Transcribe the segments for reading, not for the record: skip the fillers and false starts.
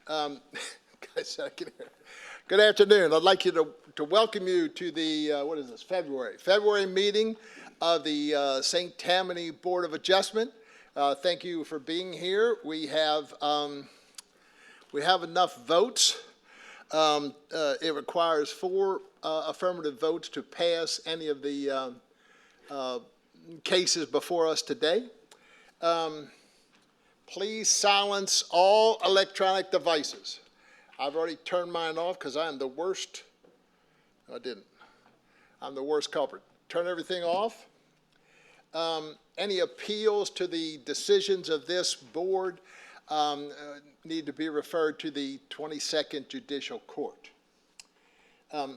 Um, Good afternoon. I'd like you to welcome you to the, what is this, February meeting of the St. Tammany Board of Adjustment. Thank you for being here. We have enough votes. It requires 4 affirmative votes to pass any of the cases before us today. Please silence all electronic devices. I've already turned mine off because I am the worst. No, I didn't. I'm the worst culprit. Turn everything off. Any appeals to the decisions of this board need to be referred to the 22nd Judicial Court.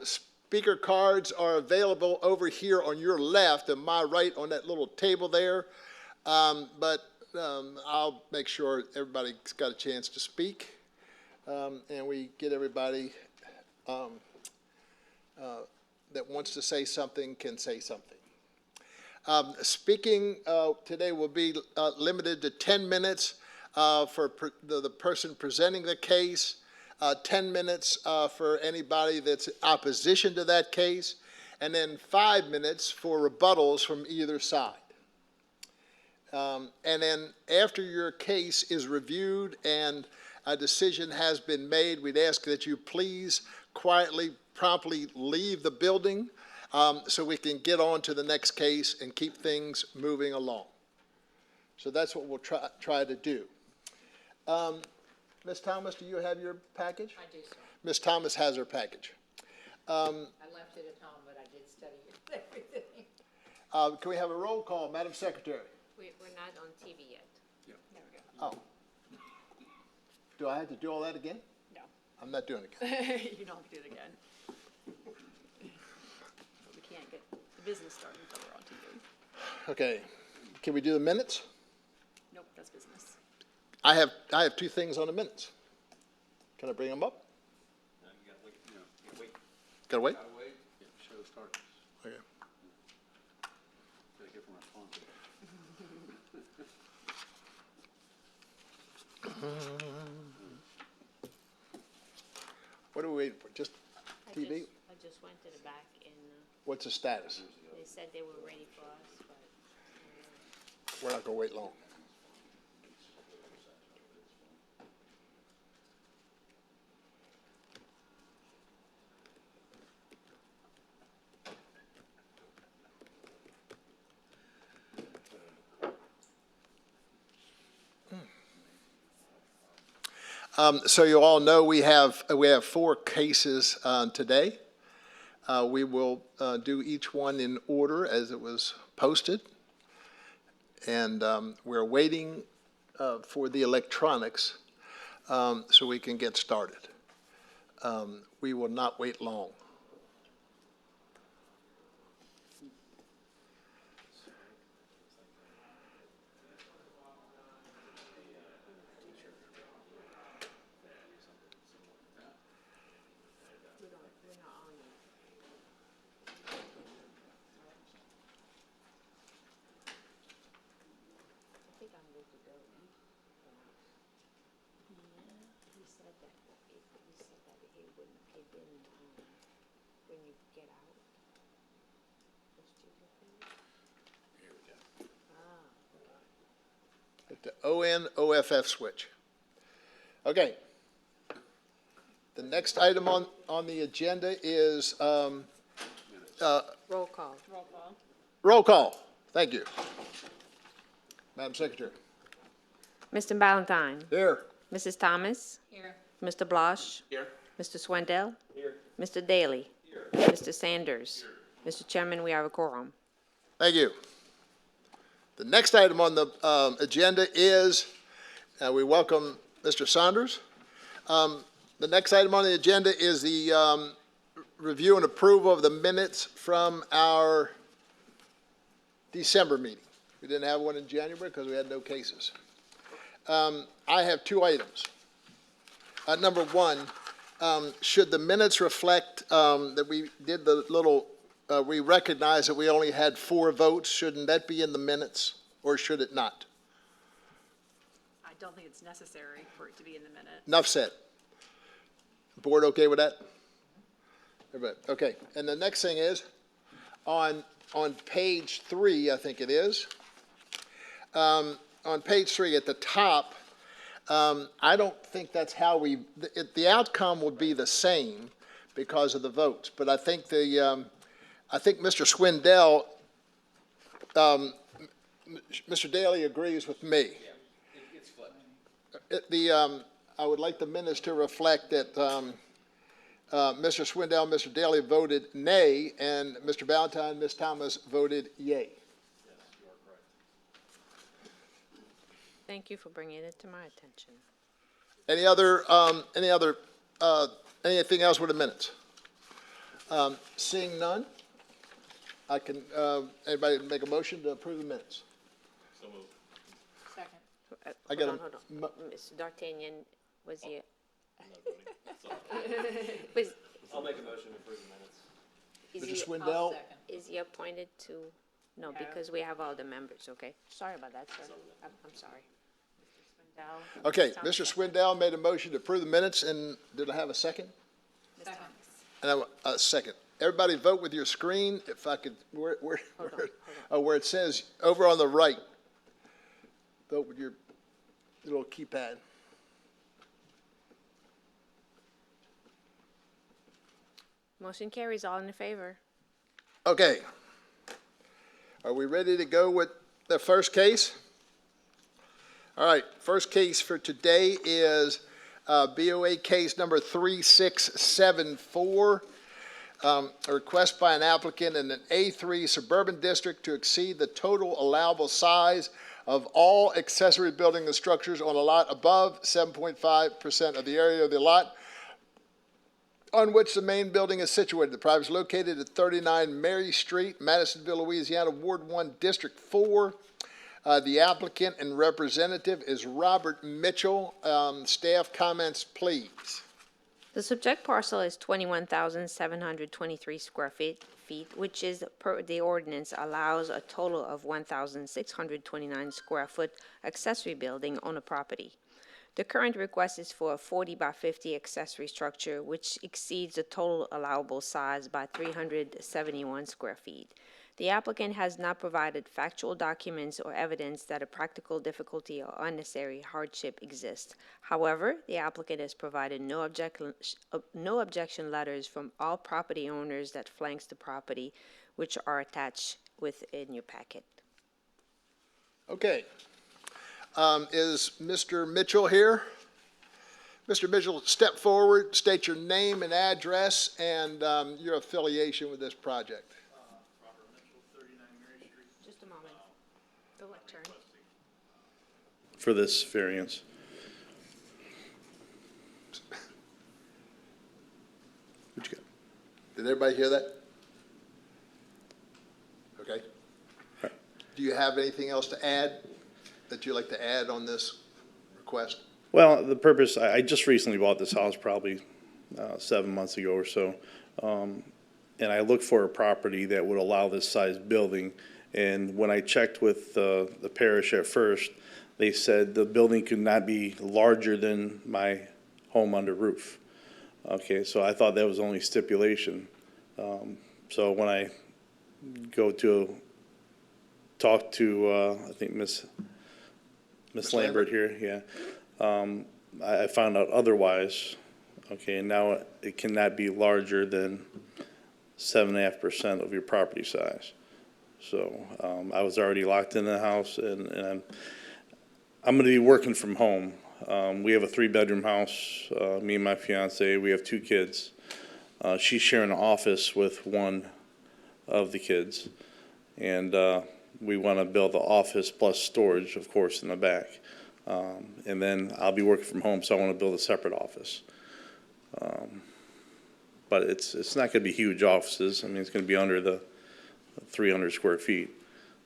Speaker cards are available over here on your left and my right on that little table there. I'll make sure everybody's got a chance to speak, and we get everybody that wants to say something can say something. Speaking today will be limited to 10 minutes for the person presenting the case, 10 minutes for anybody that's in opposition to that case, and then 5 minutes for rebuttals from either side. And then after your case is reviewed and a decision has been made, we'd ask that you please quietly, promptly leave the building so we can get on to the next case and keep things moving along. So that's what we'll try to do. Ms. Thomas, do you have your package? I do, sir. Ms. Thomas has her package. I left it at home, but I did study it, everything. Can we have a roll call, Madam Secretary? We're not on TV yet. Yeah. There we go. Oh. Do I have to do all that again? No. I'm not doing it again. You don't have to do it again. But we can't get the business started until we're on TV. Okay. Can we do the minutes? Nope, that's business. I have 2 things on the minutes. Can I bring them up? You gotta wait, you gotta wait. Gotta wait? Gotta wait, yeah, show starts. Okay. Gotta get from our sponsor. What are we waiting for? Just TV? I just went to the back and What's the status? they said they were ready for us, but We're not gonna wait long. So you all know we have 4 cases today. We will do each one in order as it was posted. And we're waiting for the electronics so we can get started. We will not wait long. when you get out. Hit the ON-OFF switch. Okay. The next item on the agenda is Roll call. Roll call. roll call. Thank you. Madam Secretary. Mr. Ballantyne. Here. Mrs. Thomas. Here. Mr. Blosh. Here. Mr. Swindell. Here. Mr. Daly. Here. Mr. Sanders. Here. Mr. Chairman, we have a quorum. Thank you. The next item on the agenda is, we welcome Mr. Saunders. The next item on the agenda is the review and approval of the minutes from our December meeting. We didn't have one in January because we had no cases. I have 2 items. Number 1, should the minutes reflect that we did the little, we recognize that we only had 4 votes, shouldn't that be in the minutes, or should it not? I don't think it's necessary for it to be in the minute. Enough said. Board okay with that? Everybody, okay. And the next thing is, on page 3, I think it is, on page 3 at the top, I don't think that's how the outcome will be the same because of the votes, but I think I think Mr. Swindell, Mr. Daly agrees with me. It's flipped. I would like the minutes to reflect that Mr. Swindell and Mr. Daly voted nay, and Mr. Valentine, Ms. Thomas voted yea. Thank you for bringing it to my attention. Anything else with the minutes? Seeing none, I can, anybody make a motion to approve the minutes? Second. I got Hold on. Mr. D'Artagnan, was he? Was, I'll make a motion to approve the minutes. is Mr. he, Swindell, is he appointed to, no, because we have all the members, okay? Sorry about that, sir. I'm sorry. Mr. Swindell. okay, Thomas. Mr. Swindell made a motion to approve the minutes, and did I have a second? Second. And a second. Everybody vote with your screen, if I could, where it says, over on the right. Vote with your little keypad. Motion carries, all in favor. Okay. Are we ready to go with the first case? All right, first case for today is BOA case number 3674. A request by an applicant in an A3 suburban district to exceed the total allowable size of all accessory building and structures on a lot above 7.5% of the area of the lot on which the main building is situated. The property is located at 39 Mary Street, Madisonville, Louisiana, Ward 1, District 4. The applicant and representative is Robert Mitchell. Staff comments, please. The subject parcel is 21,723 square feet, which is, per the ordinance, allows a total of 1,629 square foot accessory building on a property. The current request is for a 40 by 50 accessory structure, which exceeds the total allowable size by 371 square feet. The applicant has not provided factual documents or evidence that a practical difficulty or unnecessary hardship exists. However, the applicant has provided no objection letters from all property owners that flanks the property, which are attached within your packet. Okay. Is Mr. Mitchell here? Mr. Mitchell, step forward, state your name and address and your affiliation with this project. Robert Mitchell, 39 Mary Street. Just a moment. The lectern. For this variance. What you got? Did everybody hear that? Okay. Right. Do you have anything else to add that you'd like to add on this request? Well, the purpose, I just recently bought this house probably 7 months ago or so. And I looked for a property that would allow this size building. And when I checked with the parish at first, they said the building could not be larger than my home under roof. Okay, so I thought that was the only stipulation. So when I go to talk to, I think Miss Lambert here, yeah. I found out otherwise. Okay, and now it cannot be larger than 7.5% of your property size. So I was already locked in the house, and I'm going to be working from home. We have a 3-bedroom house. Me and my fiance, we have 2 kids. She's sharing an office with one of the kids, and we want to build the office plus storage, of course, in the back. And then I'll be working from home, so I want to build a separate office. But it's not going to be huge offices. I mean, it's going to be under the 300 square feet.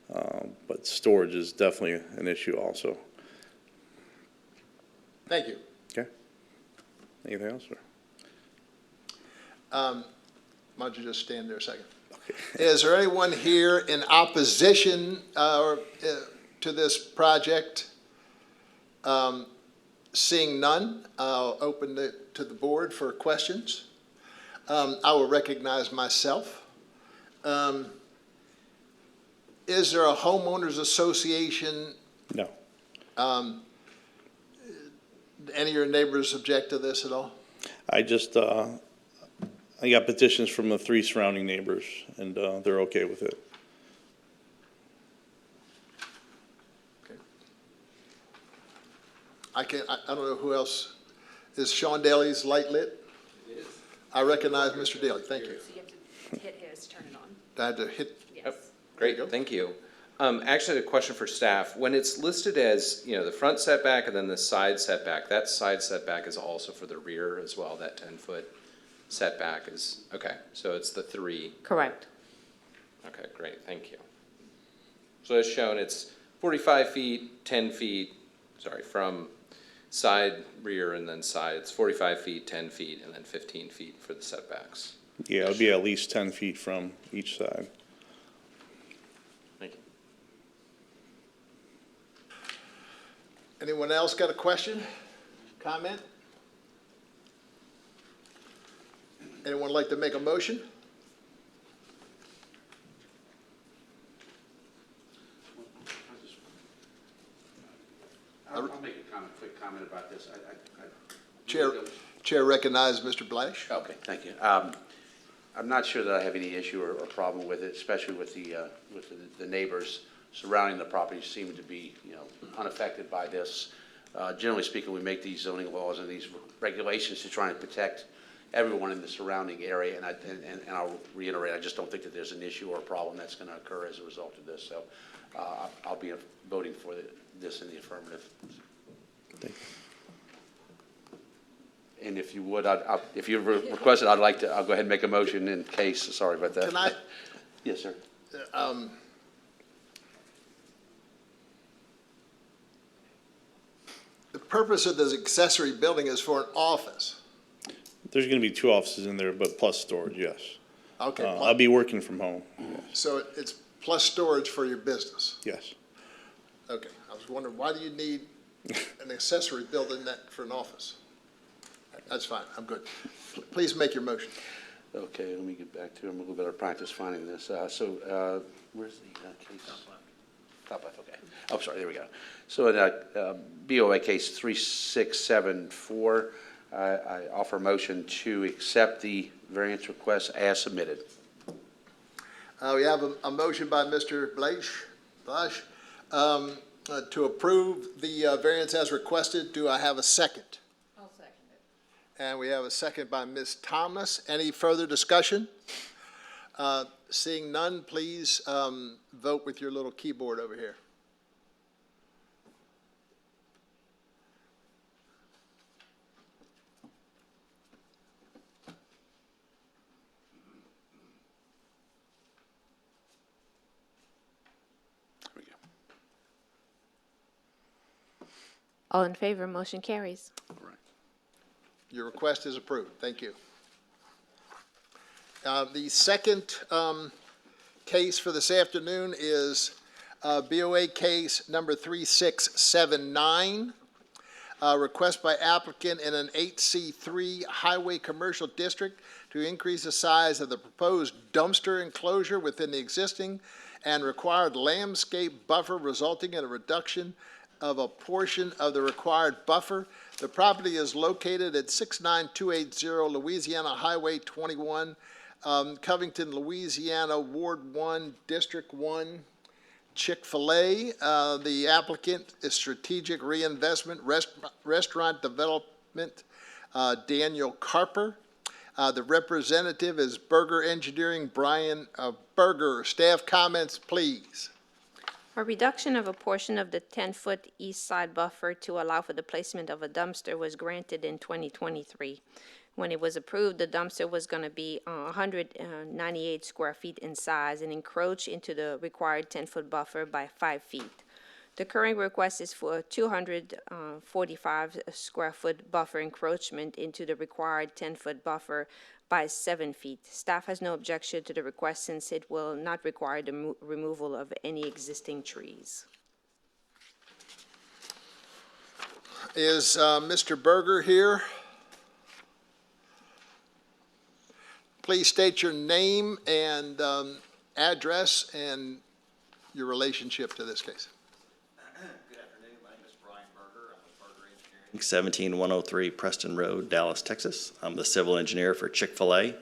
But storage is definitely an issue also. Thank you. Okay? Anything else? Or? Why don't you just stand there a second? Okay. Is there anyone here in opposition to this project? Seeing none, I'll open it to the board for questions. I will recognize myself. Is there a homeowners association, No. any of your neighbors object to this at all? I just, I got petitions from the 3 surrounding neighbors, and they're okay with it. Okay. I don't know who else. Is Sean Daly's light lit? It is. I recognize Mr. Daly. Thank you. So you have to hit his, turn it on. I had to hit, Yes. There Great, you go. thank you. Actually, a question for staff. When it's listed as, the front setback and then the side setback, that side setback is also for the rear as well, that 10-foot setback is, okay, so it's the 3. Correct. Okay, great, thank you. So as shown, it's 45 feet, 10 feet, from side, rear, and then side. It's 45 feet, 10 feet, and then 15 feet for the setbacks. Yeah, it'll be at least 10 feet from each side. Thank you. anyone else got a question, comment? Anyone like to make a motion? I'll make a quick comment about this. Chair recognizes Mr. Blash. Okay, thank you. I'm not sure that I have any issue or problem with it, especially with the neighbors surrounding the property seem to be, unaffected by this. Generally speaking, we make these zoning laws and these regulations to try and protect everyone in the surrounding area, and I'll reiterate, I just don't think that there's an issue or a problem that's going to occur as a result of this. So I'll be voting for this in the affirmative. And if you would, if you request it, I'll go ahead and make a motion in case, sorry about that. Can I, Yes, sir. the purpose of this accessory building is for an office. There's going to be 2 offices in there, but plus storage, yes. Okay, I'll be working from home, so it's plus storage for your business. yes. Okay, I was wondering, why do you need an accessory building that for an office? That's fine, I'm good. Please make your motion. Okay, let me get back to it. I'm a little bit out of practice finding this. Where's the case? Top left, okay. Oh, sorry, there we go. So in BOA case 3674, I offer a motion to accept the variance request as submitted. We have a motion by Mr. Blash, to approve the variance as requested. Do I have a second? I'll second it. And we have a second by Ms. Thomas. Any further discussion? Seeing none, please vote with your little keyboard over here. There we go. All in favor, motion carries. All right. Your request is approved. Thank you. The second case for this afternoon is BOA case number 3679. Request by applicant in an 8C3 highway commercial district to increase the size of the proposed dumpster enclosure within the existing and required landscape buffer, resulting in a reduction of a portion of the required buffer. The property is located at 69280 Louisiana Highway 21, Covington, Louisiana, Ward 1, District 1, Chick-fil-A. The applicant is Strategic Reinvestment Restaurant Development, Daniel Carper. The representative is Berger Engineering, Brian Berger. Staff comments, please. A reduction of a portion of the 10-foot east side buffer to allow for the placement of a dumpster was granted in 2023. When it was approved, the dumpster was going to be 198 square feet in size and encroach into the required 10-foot buffer by 5 feet. The current request is for a 245 square foot buffer encroachment into the required 10-foot buffer by 7 feet. Staff has no objection to the request since it will not require the removal of any existing trees. Is Mr. Berger here? Please state your name and address and your relationship to this case. Good afternoon, my name is Brian Berger, I'm with Berger Engineering. 17103 Preston Road, Dallas, Texas. I'm the civil engineer for Chick-fil-A.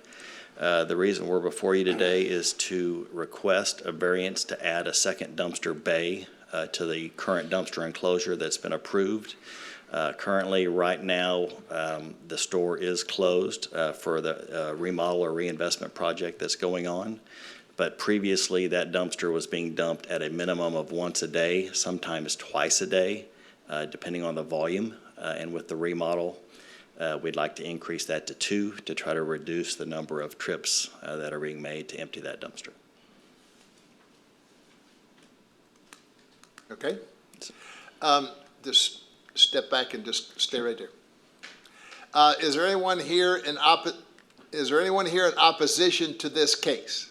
The reason we're before you today is to request a variance to add a second dumpster bay to the current dumpster enclosure that's been approved. Currently, right now, the store is closed for the remodel or reinvestment project that's going on. But previously, that dumpster was being dumped at a minimum of once a day, sometimes twice a day, depending on the volume. And with the remodel, we'd like to increase that to 2 to try to reduce the number of trips that are being made to empty that dumpster. Okay? Just step back and just stay right there. Is there anyone here in opposition to this case?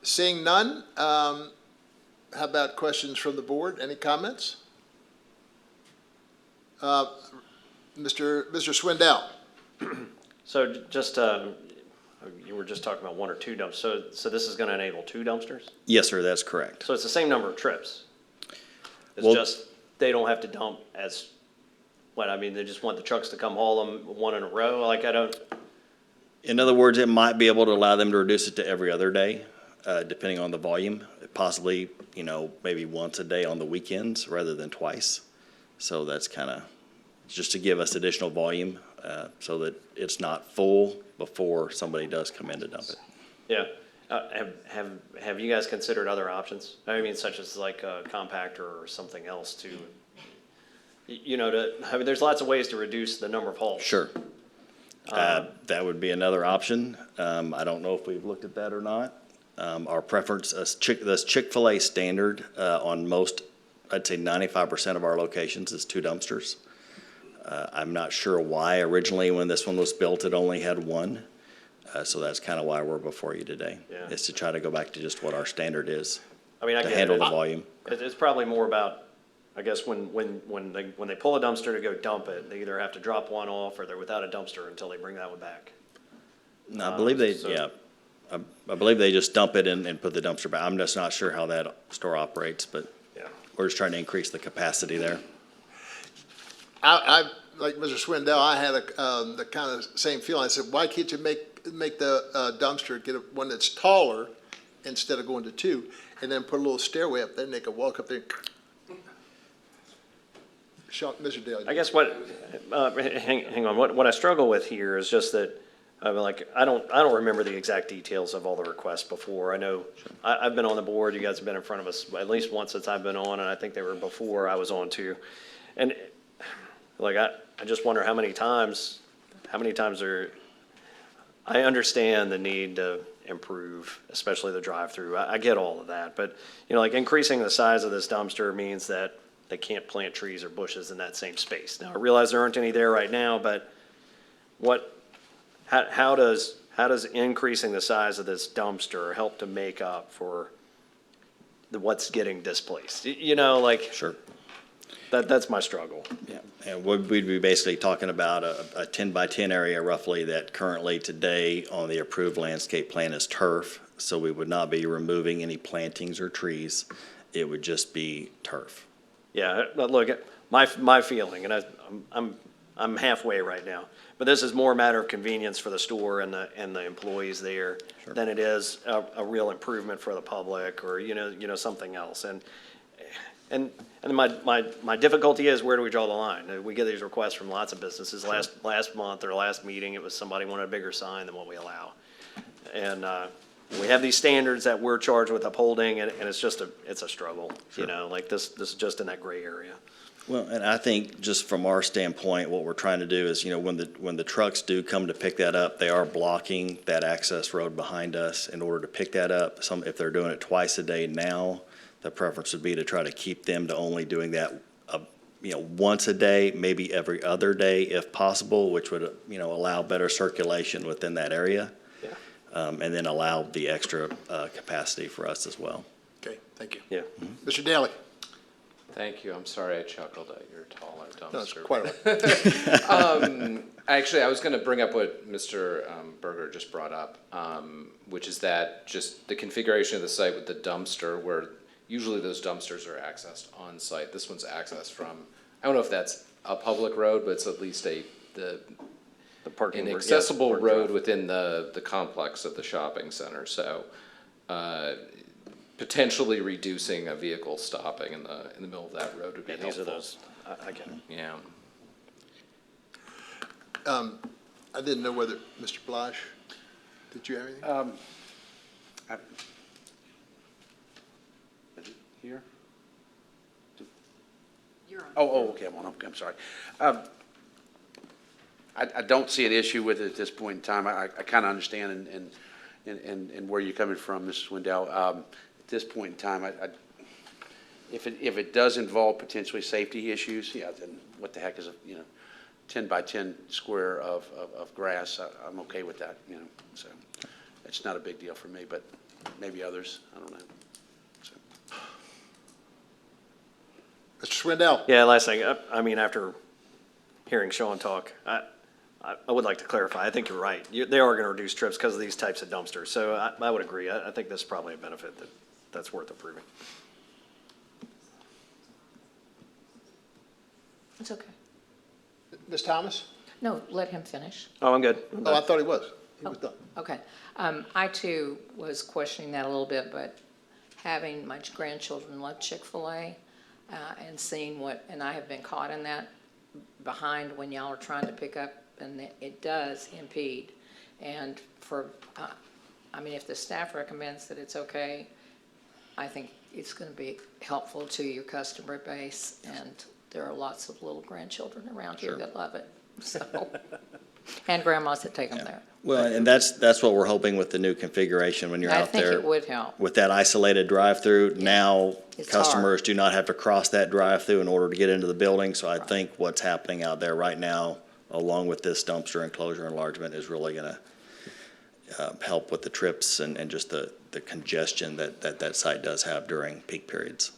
Seeing none, how about questions from the board? Any comments? Mr. Swindell? So just, you were just talking about 1 or 2 dumpsters, so this is gonna enable 2 dumpsters? Yes, sir, that's correct. So it's the same number of trips? It's Well- just, they don't have to dump as, what, I mean, they just want the trucks to come haul them 1 in a row? Like, I don't, In other words, it might be able to allow them to reduce it to every other day, depending on the volume, possibly, maybe once a day on the weekends rather than twice. So that's kind of just to give us additional volume so that it's not full before somebody does come in to dump it. yeah. Have you guys considered other options? I mean, such as like a compactor or something else to, I mean, there's lots of ways to reduce the number of hauls. Sure. That would be another option. I don't know if we've looked at that or not. Our preference, this Chick-fil-A standard on most, I'd say 95% of our locations is 2 dumpsters. I'm not sure why originally when this one was built, it only had 1. So that's kind of why we're before you today. Yeah. Is to try to go back to just what our standard is I mean, I to get handle it. the volume. It's probably more about, I guess, when they pull a dumpster to go dump it, they either have to drop one off or they're without a dumpster until they bring that one back. No, I believe they, so- yeah. I believe they just dump it and put the dumpster back. I'm just not sure how that store operates, but Yeah. we're just trying to increase the capacity there. I like Mr. Swindell, I had the kind of same feeling. I said, why can't you make the dumpster, get one that's taller instead of going to 2, and then put a little stairway up there, and they could walk up there. Sean, Mr. Daly. I guess hang on, what I struggle with here is just that, I don't remember the exact details of all the requests before. I know, I've been on the board, you guys have been in front of us at least once since I've been on, and I think they were before I was on too. And, I just wonder how many times I understand the need to improve, especially the drive-through. I get all of that, but, increasing the size of this dumpster means that they can't plant trees or bushes in that same space. Now, I realize there aren't any there right now, but how does increasing the size of this dumpster help to make up for what's getting displaced? Sure. That's my struggle. Yeah, and we'd be basically talking about a 10 by 10 area roughly that currently today on the approved landscape plan is turf. So we would not be removing any plantings or trees. It would just be turf. Yeah, but look, my feeling, and I'm halfway right now, but this is more a matter of convenience for the store and the employees there than it is a real improvement for the public or, something else. And my difficulty is, where do we draw the line? We get these requests from lots of businesses. Last month or last meeting, it was somebody wanted a bigger sign than what we allow. And, we have these standards that we're charged with upholding, and it's a struggle, this is just in that gray area. Well, and I think just from our standpoint, what we're trying to do is, when the trucks do come to pick that up, they are blocking that access road behind us in order to pick that up. If they're doing it twice a day now, the preference would be to try to keep them to only doing that, once a day, maybe every other day if possible, which would, allow better circulation within that area. Yeah. And then allow the extra capacity for us as well. Okay, thank you. Yeah. Mr. Daly. Thank you. I'm sorry I chuckled at your taller dumpster. No, it's quite all right. Actually, I was going to bring up what Mr. Berger just brought up, which is that just the configuration of the site with the dumpster, where usually those dumpsters are accessed on site. This one's accessed from, I don't know if that's a public road, but it's at least an accessible park road drive. within the complex of the shopping center. So potentially reducing a vehicle stopping in the middle of that road would be Yeah, these are helpful. those, I get it. Yeah. I didn't know whether, Mr. Blash, did you have anything? Here? You're on. Oh, okay, I'm sorry. I don't see an issue with it at this point in time. I kind of understand and where you're coming from, Mrs. Wendell. At this point in time, if it does involve potentially safety issues, yeah, then what the heck is 10 by 10 square of grass? I'm okay with that, so it's not a big deal for me, but maybe others, I don't know. So. Mr. Swindell? Yeah, last thing, I mean, after hearing Sean talk, I would like to clarify, I think you're right. They are gonna reduce trips because of these types of dumpsters, so I would agree. I think this is probably a benefit that's worth approving. It's okay. Ms. Thomas? No, let him finish. Oh, I'm good. I'm Oh, I done. thought he was. He was done. Okay. I too was questioning that a little bit, but having my grandchildren love Chick-fil-A and seeing and I have been caught in that behind when y'all are trying to pick up, and it does impede. And I mean, if the staff recommends that it's okay, I think it's going to be helpful to your customer base, and there are lots of little grandchildren around here that love it, so, and grandmas that take them there. Well, and that's what we're hoping with the new configuration when you're I out think there. it would help. With that isolated drive-through, now It's customers do not have to cross that drive-through in order to get into the building. So I think what's happening out there right now, along with this dumpster enclosure enlargement, is really gonna help with the trips and just the congestion that site does have during peak periods.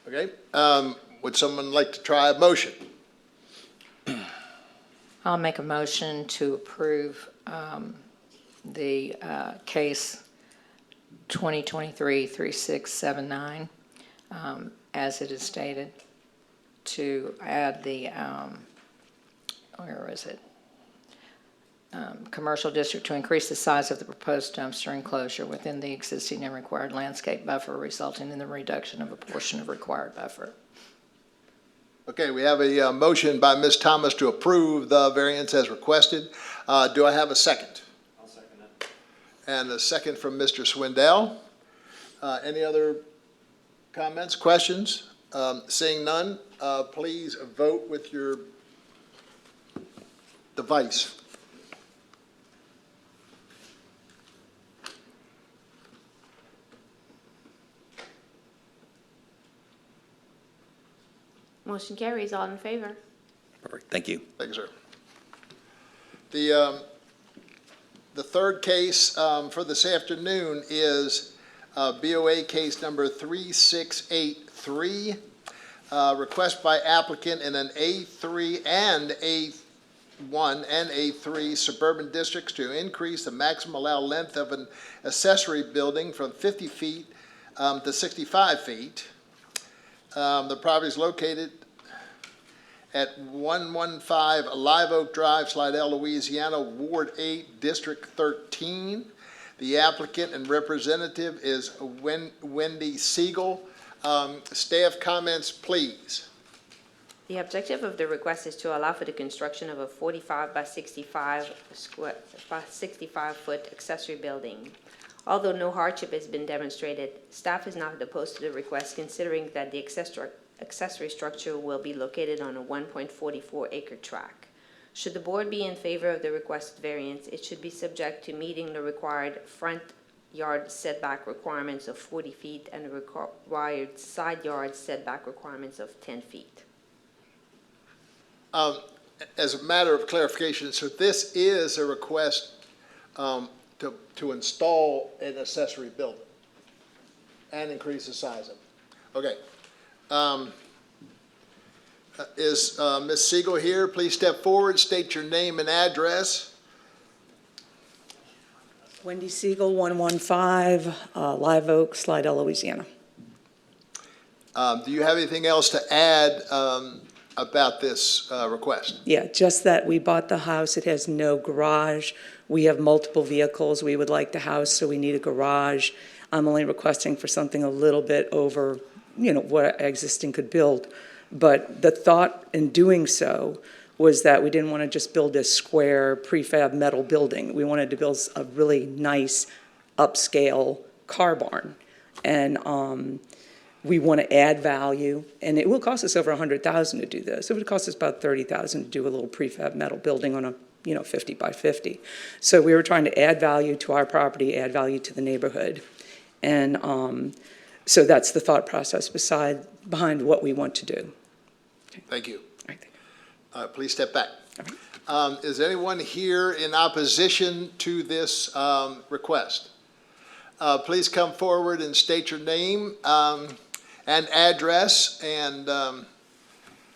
Okay. Would someone like to try a motion? I'll make a motion to approve the case 2023-3679 as it is stated, to add the, where is it? Commercial district to increase the size of the proposed dumpster enclosure within the existing and required landscape buffer, resulting in the reduction of a portion of required buffer. Okay, we have a motion by Ms. Thomas to approve the variance as requested. Do I have a second? I'll second that. And a second from Mr. Swindell. Any other comments, questions? Seeing none, please vote with your device. Motion carries, all in favor. Perfect, thank you. Thank you, sir. The third case for this afternoon is BOA case number 3683. Request by applicant in an A3 and A1 and A3 suburban districts to increase the maximum allowed length of an accessory building from 50 feet to 65 feet. The property is located at 115 Live Oak Drive, Slidell, Louisiana, Ward 8, District 13. The applicant and representative is Wendy Siegel. Staff comments, please. The objective of the request is to allow for the construction of a 45 by 65 foot accessory building. Although no hardship has been demonstrated, staff is not opposed to the request, considering that the accessory structure will be located on a 1.44 acre tract. Should the board be in favor of the requested variance, it should be subject to meeting the required front yard setback requirements of 40 feet and the required side yard setback requirements of 10 feet. As a matter of clarification, so this is a request to install an accessory building and increase the size of it. Okay. Is Ms. Siegel here? Please step forward, state your name and address. Wendy Siegel, 115 Live Oak, Slidell, Louisiana. Do you have anything else to add about this request? Yeah, just that we bought the house. It has no garage. We have multiple vehicles we would like to house, so we need a garage. I'm only requesting for something a little bit over, what existing could build. But the thought in doing so was that we didn't want to just build a square prefab metal building. We wanted to build a really nice upscale car barn. And we want to add value, and it will cost us over $100,000 to do this. It would cost us about $30,000 to do a little prefab metal building on a 50 by 50. So we were trying to add value to our property, add value to the neighborhood. And so that's the thought process behind what we want to do. Thank you. All right, thank you. Please step back. Is anyone here in opposition to this request? Please come forward and state your name and address. And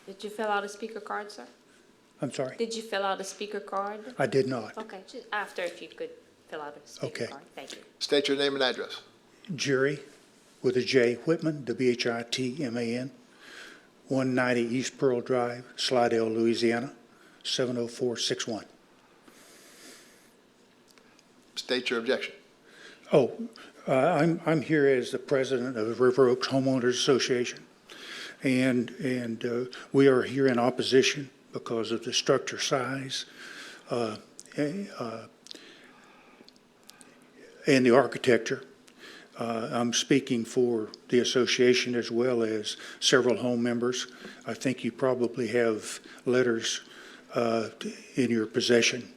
Did you fill out a speaker card, sir? I'm sorry, Did you fill out a speaker card? I did not. Okay, just after, if you could fill out a speaker Okay. card. Thank you. state your name and address. Jerry, with a J, Whitman, W-H-I-T-M-A-N, 190 East Pearl Drive, Slidell, Louisiana, 70461. State your objection. Oh, I'm here as the president of River Oaks Homeowners Association, and we are here in opposition because of the structure size and the architecture. I'm speaking for the association as well as several home members. I think you probably have letters in your possession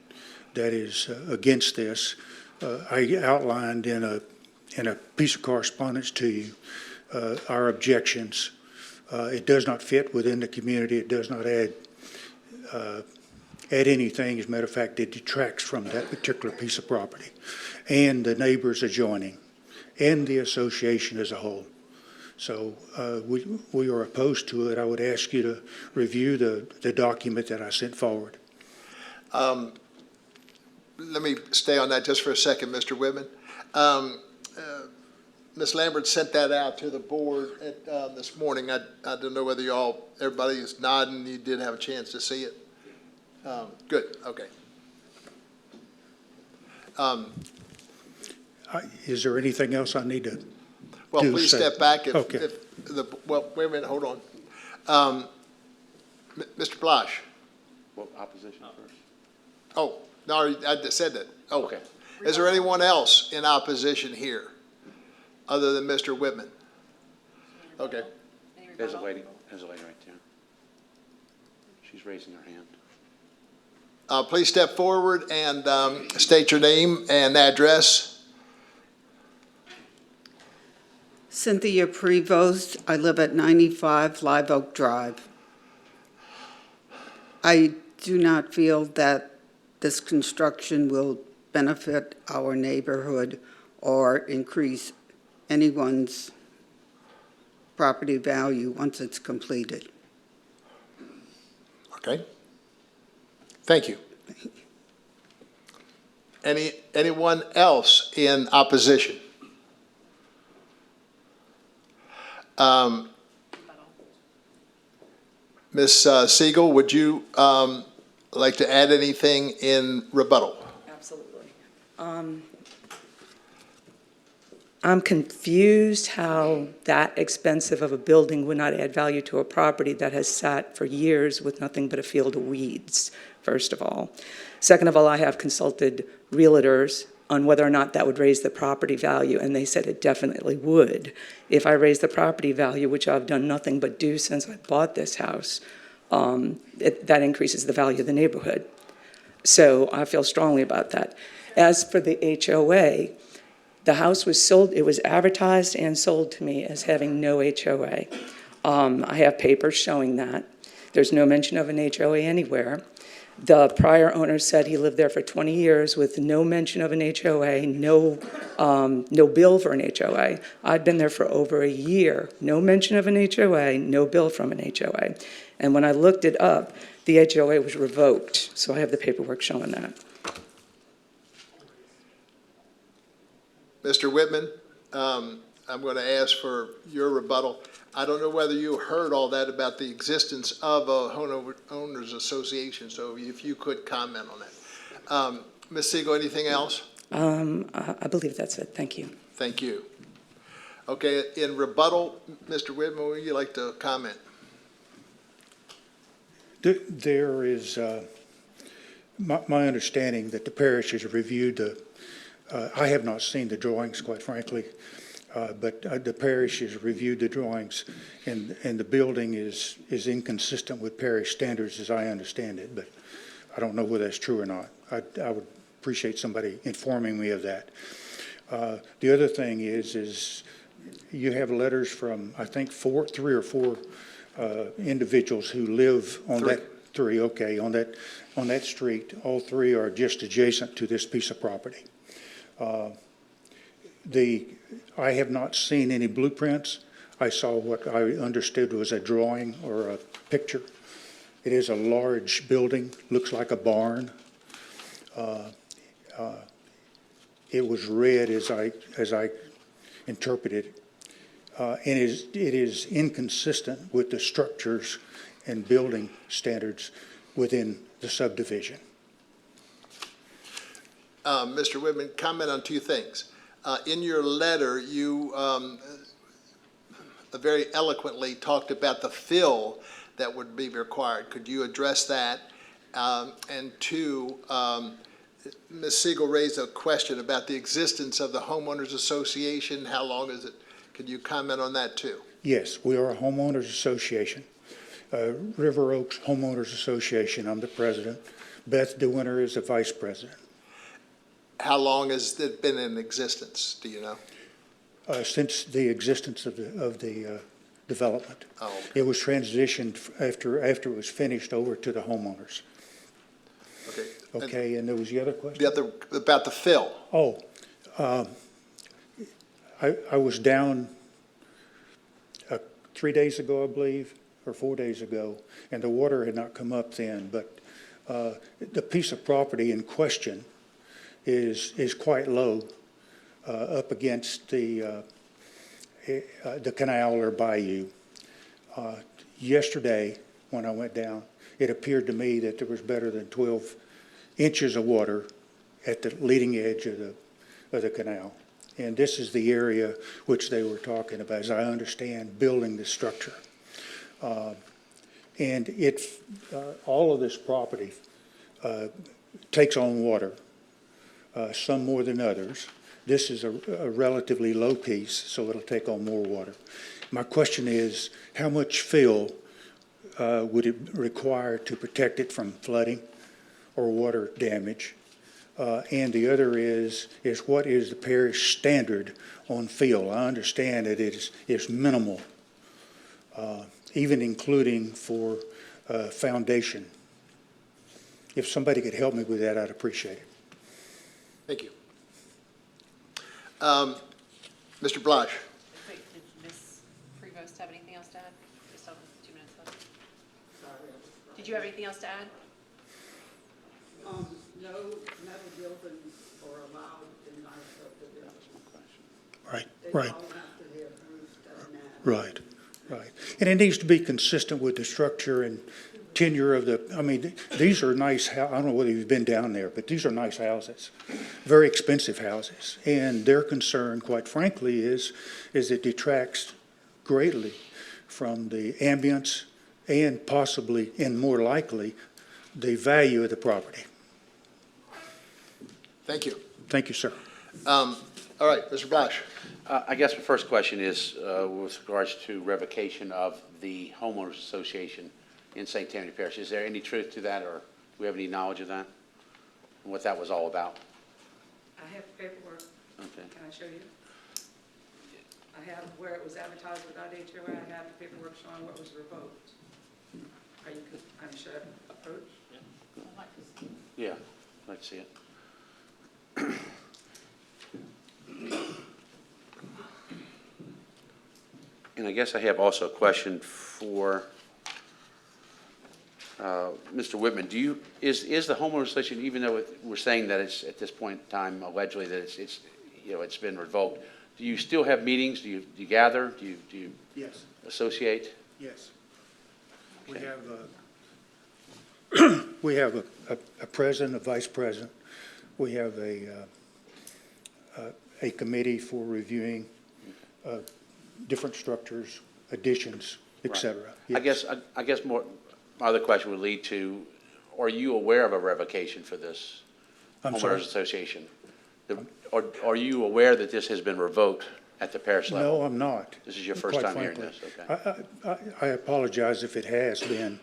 that is against this. I outlined in a piece of correspondence to you our objections. It does not fit within the community. It does not add anything. As a matter of fact, it detracts from that particular piece of property and the neighbors adjoining and the association as a whole. So we are opposed to it. I would ask you to review the document that I sent forward. Let me stay on that just for a second, Mr. Whitman. Ms. Lambert sent that out to the board this morning. I don't know whether everybody is nodding, you did have a chance to see it. Good, okay. Is there anything else I need to Well, do? please say? step back Okay. well, wait a minute, hold on. Mr. Blash. Well, opposition first. Oh, no, I just said that. Oh, Okay. Is there anyone else in opposition here, other than Mr. Whitman? Okay. There's a lady right there. She's raising her hand. Please step forward and state your name and address. Cynthia Prevost. I live at 95 Live Oak Drive. I do not feel that this construction will benefit our neighborhood or increase anyone's property value once it's completed. Okay. Thank you. Anyone else in opposition? Ms. Siegel, would you like to add anything in rebuttal? Absolutely. I'm confused how that expensive of a building would not add value to a property that has sat for years with nothing but a field of weeds, first of all. Second of all, I have consulted realtors on whether or not that would raise the property value, and they said it definitely would. If I raise the property value, which I've done nothing but do since I bought this house, that increases the value of the neighborhood. So I feel strongly about that. As for the HOA, the house was sold, it was advertised and sold to me as having no HOA. I have papers showing that. There's no mention of an HOA anywhere. The prior owner said he lived there for 20 years with no mention of an HOA, no bill for an HOA. I've been there for over a year, no mention of an HOA, no bill from an HOA. And when I looked it up, the HOA was revoked, so I have the paperwork showing that. Mr. Whitman, I'm going to ask for your rebuttal. I don't know whether you heard all that about the existence of a homeowners association, so if you could comment on that. Ms. Siegel, anything else? I believe that's it. Thank you. Thank you. Okay, in rebuttal, Mr. Whitman, would you like to comment? There is, my understanding that the parish has reviewed I have not seen the drawings, quite frankly, but the parish has reviewed the drawings, and the building is inconsistent with parish standards as I understand it, but I don't know whether that's true or not. I would appreciate somebody informing me of that. The other thing is you have letters from, I think, three or four individuals who live on on that street. All three are just adjacent to this piece of property. I have not seen any blueprints. I saw what I understood was a drawing or a picture. It is a large building, looks like a barn. It was read as I interpreted it. And it is inconsistent with the structures and building standards within the subdivision. Mr. Whitman, comment on two things. In your letter, you very eloquently talked about the fill that would be required. Could you address that? And two, Ms. Siegel raised a question about the existence of the homeowners association. How long is it? Could you comment on that too? Yes, we are a homeowners association. River Oaks Homeowners Association, I'm the president. Beth DeWinter is the vice president. How long has it been in existence? Do you know? Since the existence of the development. Oh, okay. It was transitioned after it was finished over to the homeowners. Okay. Okay, and there was the other question? About the fill. Oh, I was down 3 days ago, I believe, or 4 days ago, and the water had not come up then, but the piece of property in question is quite low up against the canal or bayou. Yesterday, when I went down, it appeared to me that there was better than 12 inches of water at the leading edge of the canal. And this is the area which they were talking about, as I understand, building the structure. And all of this property takes on water, some more than others. This is a relatively low piece, so it'll take on more water. My question is, how much fill would it require to protect it from flooding or water damage? And the other is what is the parish standard on fill? I understand that it's minimal, even including for foundation. If somebody could help me with that, I'd appreciate it. Thank you. Mr. Blash. Wait, did Ms. Prevost have anything else to add? Just have 2 minutes left. Did you have anything else to add? No metal buildings are allowed in our subdivision. Right, They right, all have to have roofs done that. right, right. And it needs to be consistent with the structure and tenure of these are nice, I don't know whether you've been down there, but these are nice houses, very expensive houses. And their concern, quite frankly, is it detracts greatly from the ambience and possibly, and more likely, the value of the property. Thank you. Thank you, sir. All right, Mr. Blash. I guess my first question is with regards to revocation of the homeowners association in St. Tammany Parish. Is there any truth to that, or do we have any knowledge of that and what that was all about? I have paperwork. Okay. Can I show you? I have where it was advertised without HOA. I have the paperwork showing what was revoked. Yeah, I'd like to see it. And I guess I have also a question for Mr. Whitman. Is the homeowners association, even though we're saying that it's, at this point in time, allegedly that it's it's been revoked, do you still have meetings? Do you gather? Do you Yes, associate? yes. We Okay. have, we have a president, a vice president. We have a committee for reviewing different structures, additions, et Right. cetera. I Yes. guess more, my other question would lead to, are you aware of a revocation for this I'm sorry? homeowners association? Are you aware that this has been revoked at the parish level? No, I'm not. This is your first quite time hearing frankly. this, okay? I apologize if it has been.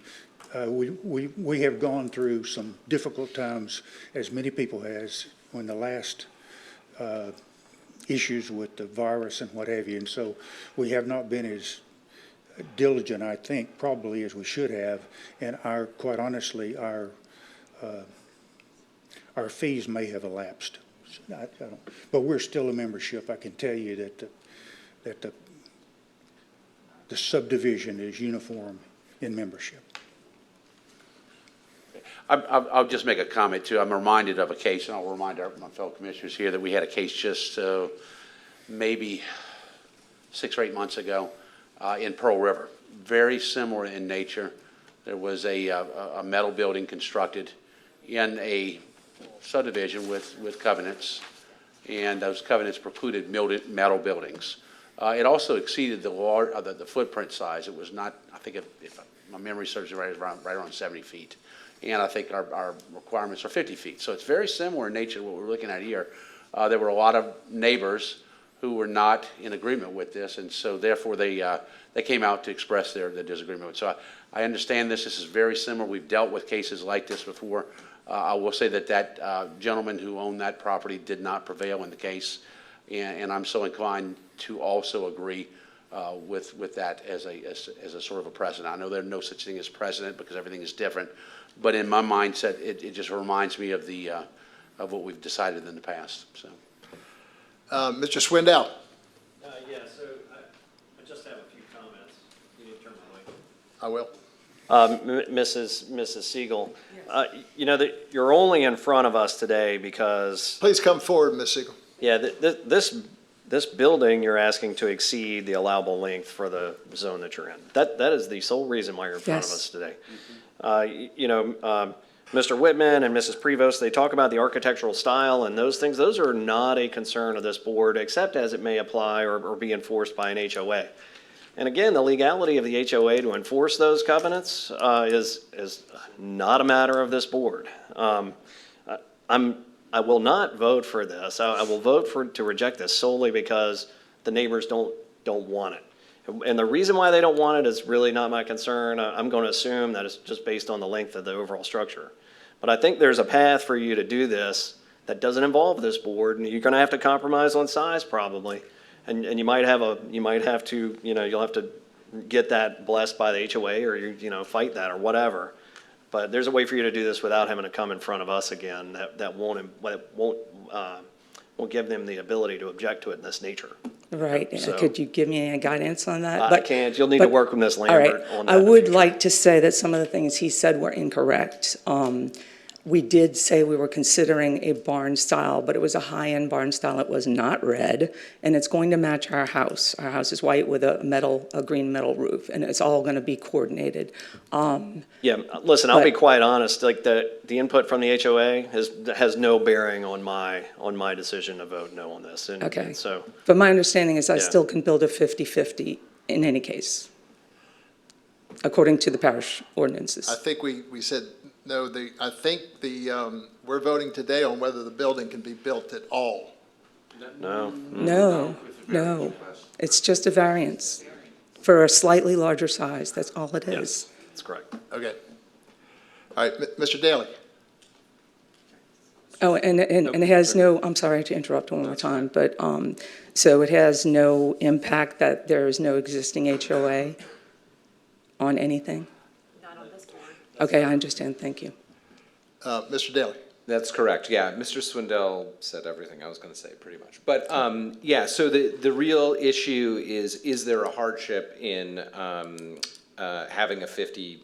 We have gone through some difficult times, as many people has, when the last issues with the virus and what have you, and so we have not been as diligent, I think, probably as we should have, and quite honestly, our fees may have elapsed. I don't, but we're still a membership. I can tell you that the subdivision is uniform in membership. I'll just make a comment too. I'm reminded of a case, and I'll remind my fellow commissioners here that we had a case just maybe 6 or 8 months ago in Pearl River. Very similar in nature. There was a metal building constructed in a subdivision with covenants, and those covenants precluded metal buildings. It also exceeded the footprint size. It was not, I think if my memory serves me right around 70 feet. And I think our requirements are 50 feet. So it's very similar in nature to what we're looking at here. There were a lot of neighbors who were not in agreement with this, and so therefore they came out to express their disagreement. So I understand this. This is very similar. We've dealt with cases like this before. I will say that gentleman who owned that property did not prevail in the case, and I'm so inclined to also agree with that as a sort of a precedent. I know there's no such thing as precedent because everything is different, but in my mindset, it just reminds me of what we've decided in the past. So, Mr. Swindell? Yeah, so I just have a few comments. You need to turn my mic. I will. Mrs. Siegel, you know, that you're only in front of us today because, Please come forward, Ms. Siegel. yeah, this building, you're asking to exceed the allowable length for the zone that you're in. That is the sole reason why you're in front of Yes. us today. You know, Mr. Whitman and Mrs. Prevost, they talk about the architectural style and those things. Those are not a concern of this board, except as it may apply or be enforced by an HOA. And again, the legality of the HOA to enforce those covenants is not a matter of this board. I will not vote for this. I will vote to reject this solely because the neighbors don't want it. And the reason why they don't want it is really not my concern. I'm going to assume that it's just based on the length of the overall structure. But I think there's a path for you to do this that doesn't involve this board, and you're going to have to compromise on size probably. And you might have to, you know, you'll have to get that blessed by the HOA or you know, fight that or whatever. But there's a way for you to do this without having to come in front of us again that won't give them the ability to object to it in this nature. Right. So- Could you give me any guidance on that? I But- can't, you'll need to but- work with Ms. All right. Lambert on that. I in the would future. like to say that some of the things he said were incorrect. We did say we were considering a barn style, but it was a high-end barn style. It was not red, and it's going to match our house. Our house is white with a green metal roof, and it's all going to be coordinated. Yeah, listen, I'll be But- quite honest, like the input from the HOA has no bearing on my decision to vote no on this. And Okay. so, But my understanding is I Yeah. still can build a 50-50 in any case, according to the parish ordinances. I think we said, no, I think we're voting today on whether the building can be built at all. no. No. It's just a variance for a slightly larger size. That's all it is. Yes, that's correct. Okay. All right, Mr. Daly? Oh, and it has no, I'm sorry to interrupt one more time, but, so it has no impact that there is no existing HOA on anything? Not on this one. Okay, I understand, thank you. Mr. Daly? That's correct, yeah. Mr. Swindell said everything I was gonna say, pretty much. But, yeah, so the real issue is there a hardship in, having a 50,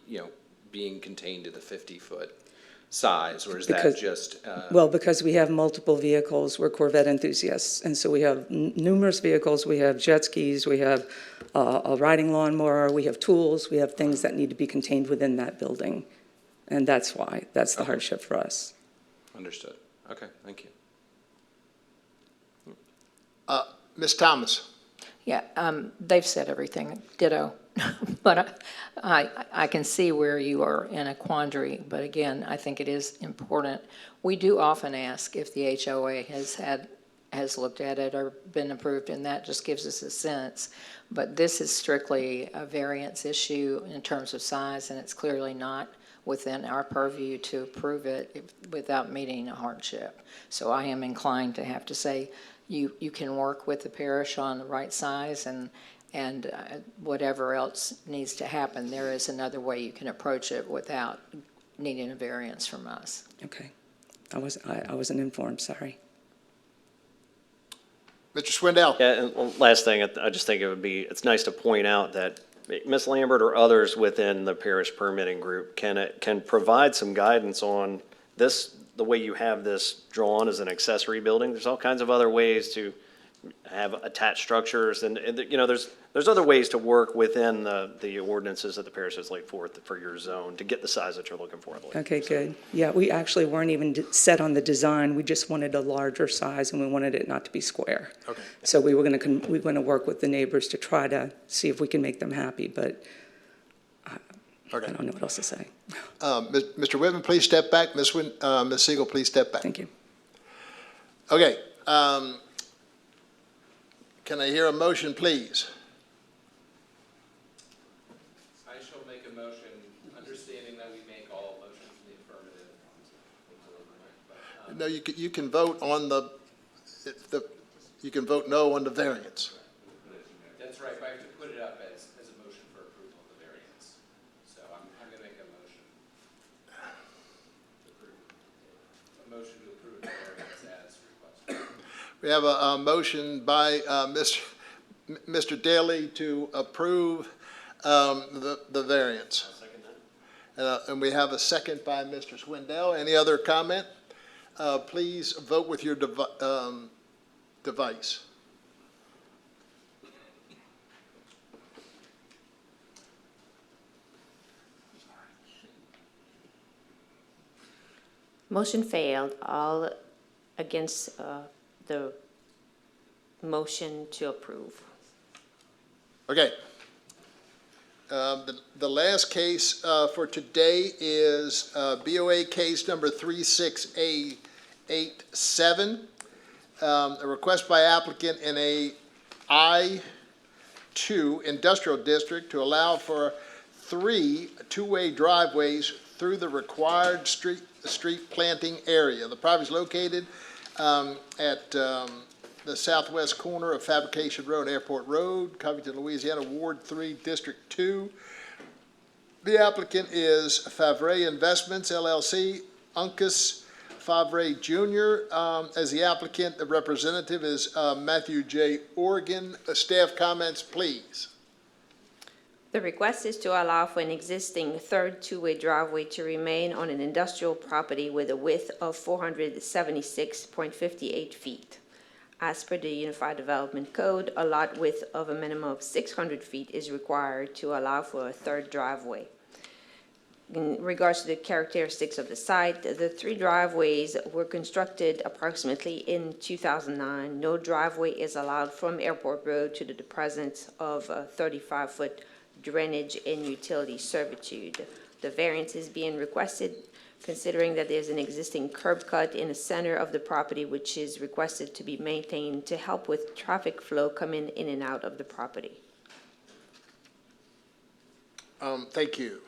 being contained to the 50-foot size, or is that Because- just, Well, because we have multiple vehicles, we're Corvette enthusiasts, and so we have numerous vehicles, we have jet skis, we have a riding lawnmower, we have tools, we have things that need to be contained within that building. And that's why, that's the hardship for us. understood? Okay, thank you. Ms. Thomas? Yeah, they've said everything, ditto. But I can see where you are in a quandary, but again, I think it is important. We do often ask if the HOA has looked at it or been approved, and that just gives us a sense. But this is strictly a variance issue in terms of size, and it's clearly not within our purview to approve it without meeting a hardship. So I am inclined to have to say, you can work with the parish on the right size, and whatever else needs to happen, there is another way you can approach it without needing a variance from us. Okay. I wasn't informed, sorry. Mr. Swindell? Yeah, and last thing, I just think it's nice to point out that Ms. Lambert or others within the parish permitting group can provide some guidance on this, the way you have this drawn as an accessory building. There's all kinds of other ways to have attached structures, and there's other ways to work within the ordinances that the parish has laid forth for your zone to get the size that you're looking for, I believe. Okay, good. Yeah, we actually weren't even set on the design, we just wanted a larger size and we wanted it not to be square. Okay. So we were gonna work with the neighbors to try to see if we can make them happy, but I don't know what else to say. Mr. Whitman, please step back. Ms. Siegel, please step back. Thank you. Okay. Can I hear a motion, please? I shall make a motion, understanding that we make all motions in the affirmative. No, you can vote on you can vote no on the variance. That's right, but I have to put it up as a motion for approval of the variance. So I'm going to make a motion. A motion to approve the variance as requested. We have a motion by Mr. Daly to approve the variance. I'll second that. And we have a second by Mr. Swindell. Any other comment? Please vote with your device. Motion failed, all against the motion to approve. Okay. The last case for today is BOA case number 36A87. A request by applicant in a I-2 industrial district to allow for 3 two-way driveways through the required street planting area. The property is located at the southwest corner of Fabrication Road and Airport Road, Covington, Louisiana, Ward 3, District 2. The applicant is Favre Investments, LLC. Uncas Favre Jr. As the applicant, the representative is Matthew J. Organ. Staff comments, please. The request is to allow for an existing third two-way driveway to remain on an industrial property with a width of 476.58 feet. As per the Unified Development Code, a lot width of a minimum of 600 feet is required to allow for a third driveway. In regards to the characteristics of the site, the 3 driveways were constructed approximately in 2009. No driveway is allowed from Airport Road to the presence of a 35-foot drainage and utility servitude. The variance is being requested considering that there's an existing curb cut in the center of the property which is requested to be maintained to help with traffic flow coming in and out of the property. Thank you.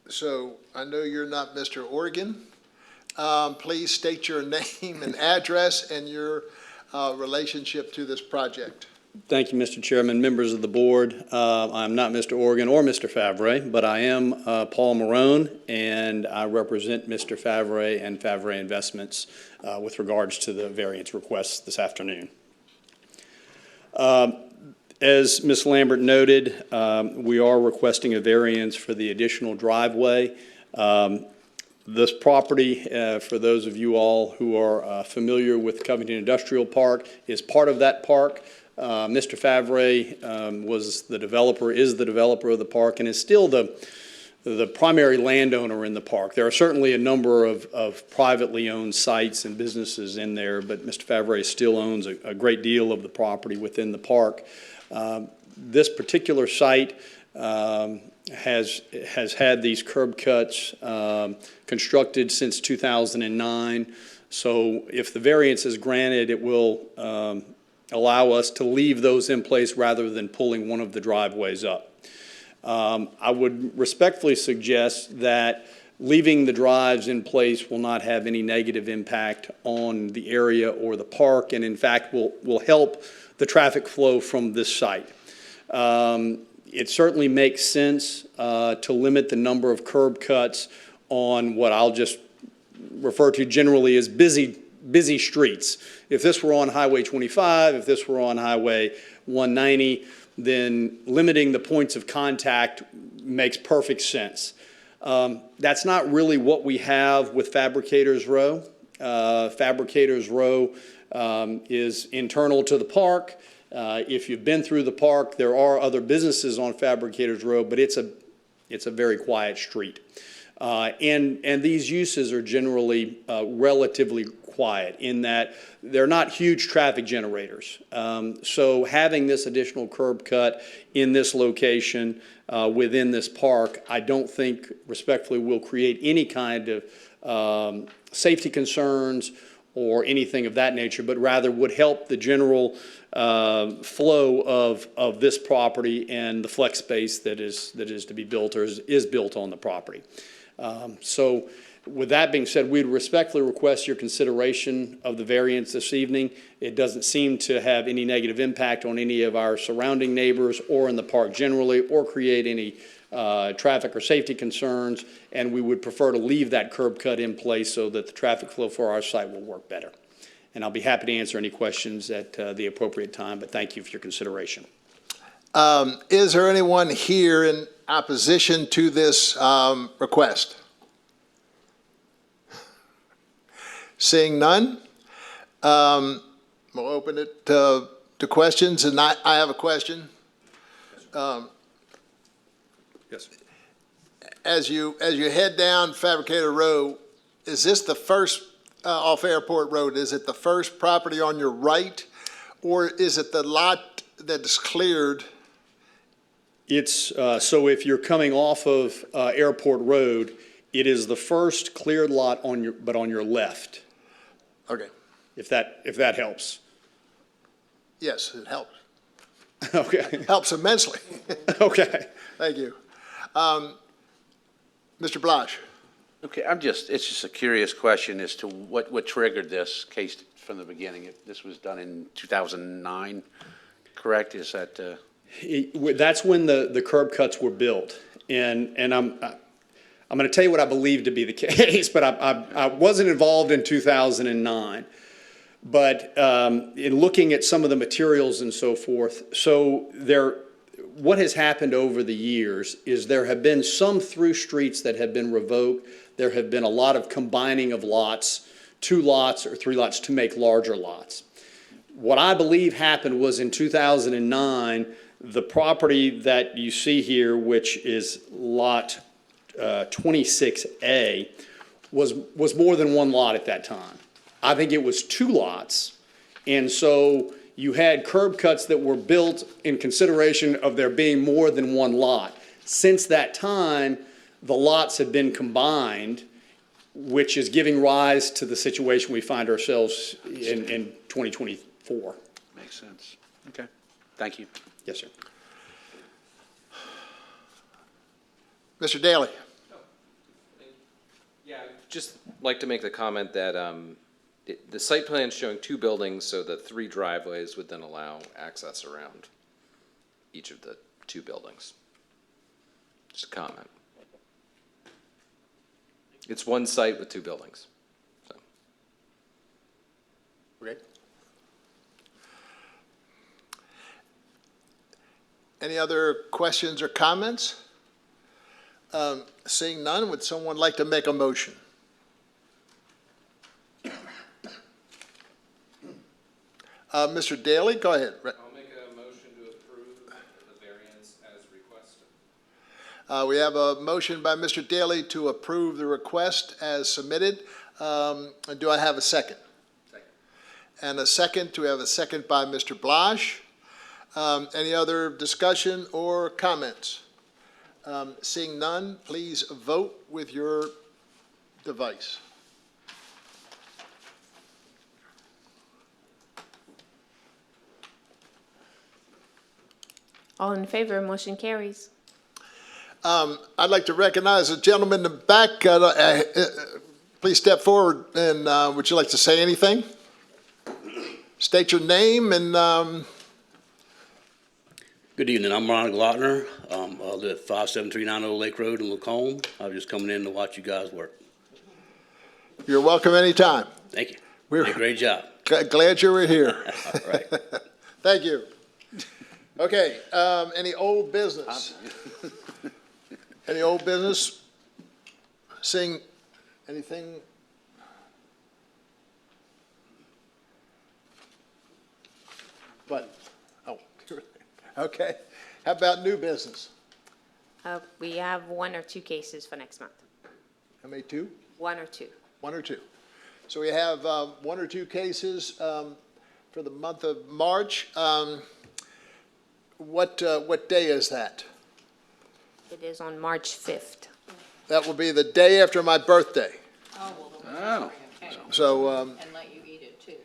So I know you're not Mr. Organ. Please state your name and address and your relationship to this project. Thank you, Mr. Chairman, members of the board. I'm not Mr. Organ or Mr. Favre, but I am Paul Marone, and I represent Mr. Favre and Favre Investments with regards to the variance requests this afternoon. As Ms. Lambert noted, we are requesting a variance for the additional driveway. This property, for those of you all who are familiar with Covington Industrial Park, is part of that park. Mr. Favre was the developer, is the developer of the park, and is still the primary landowner in the park. There are certainly a number of privately owned sites and businesses in there, but Mr. Favre still owns a great deal of the property within the park. This particular site has had these curb cuts constructed since 2009. So if the variance is granted, it will allow us to leave those in place rather than pulling one of the driveways up. I would respectfully suggest that leaving the drives in place will not have any negative impact on the area or the park, and in fact will help the traffic flow from this site. It certainly makes sense to limit the number of curb cuts on what I'll just refer to generally as busy streets. If this were on Highway 25, if this were on Highway 190, then limiting the points of contact makes perfect sense. That's not really what we have with Fabricators Row. Fabricators Row is internal to the park. If you've been through the park, there are other businesses on Fabricators Row, but it's a very quiet street. And these uses are generally relatively quiet in that they're not huge traffic generators. So having this additional curb cut in this location within this park, I don't think respectfully will create any kind of safety concerns or anything of that nature, but rather would help the general flow of this property and the flex space that is to be built or is built on the property. So with that being said, we'd respectfully request your consideration of the variance this evening. It doesn't seem to have any negative impact on any of our surrounding neighbors or in the park generally, or create any traffic or safety concerns, and we would prefer to leave that curb cut in place so that the traffic flow for our site will work better. And I'll be happy to answer any questions at the appropriate time, but thank you for your consideration. Is there anyone here in opposition to this request? Seeing none, we'll open it to questions, and I have a question. Yes. As you head down Fabricator Row, is this the first off Airport Road? Is it the first property on your right, or is it the lot that is cleared? It's so if you're coming off of Airport Road, it is the first cleared lot on your left. Okay. If that helps. Yes, it helps. Okay. Helps immensely. Okay. Thank you. Mr. Blash. Okay, it's just a curious question as to what triggered this case from the beginning. This was done in 2009, correct? Is that? That's when the curb cuts were built, and I'm going to tell you what I believe to be the case, but I wasn't involved in 2009. But in looking at some of the materials and so forth, what has happened over the years is there have been some through streets that have been revoked. There have been a lot of combining of lots, 2 lots or 3 lots to make larger lots. What I believe happened was in 2009, the property that you see here, which is lot 26A, was more than 1 lot at that time. I think it was 2 lots, and so you had curb cuts that were built in consideration of there being more than 1 lot. Since that time, the lots have been combined, which is giving rise to the situation we find ourselves in 2024. Makes sense. Okay. Thank you. Yes, sir. Mr. Daly. Yeah, I'd just like to make the comment that The site plan is showing 2 buildings, so the 3 driveways would then allow access around each of the 2 buildings. Just a comment. It's one site with 2 buildings. So. Okay. Any other questions or comments? Seeing none, would someone like to make a motion? Mr. Daly, go ahead. I'll make a motion to approve the variance as requested. We have a motion by Mr. Daly to approve the request as submitted. Do I have a second? Second. And a second, do we have a second by Mr. Blash? Any other discussion or comments? Seeing none, please vote with your device. All in favor, motion carries. I'd like to recognize the gentleman in the back. Please step forward, and would you like to say anything? State your name and Good evening, I'm Ron Glotner. I live at 57390 Lake Road in Lacombe. I was just coming in to watch you guys work. you're welcome anytime. Thank you. We're Did a great job. glad you were here. All right. Thank you. Okay, any old business? Any old business? Seeing anything? What? Oh, okay. How about new business? We have 1 or 2 cases for next month. How many, 2? 1 or 2. 1 or 2. So we have 1 or 2 cases for the month of March. What day is that? It is on March 5th. That will be the day after my birthday. Oh, well, then we'll okay. So, And let you eat it too.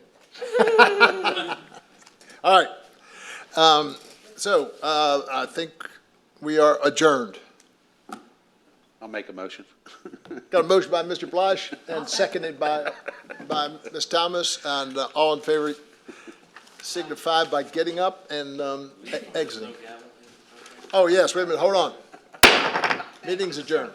all right. So I think we are adjourned. I'll make a motion. Got a motion by Mr. Blash and seconded by Ms. Thomas, and all in favor signify by getting up and exiting. Oh, yes, wait a minute, hold on. Meeting's adjourned.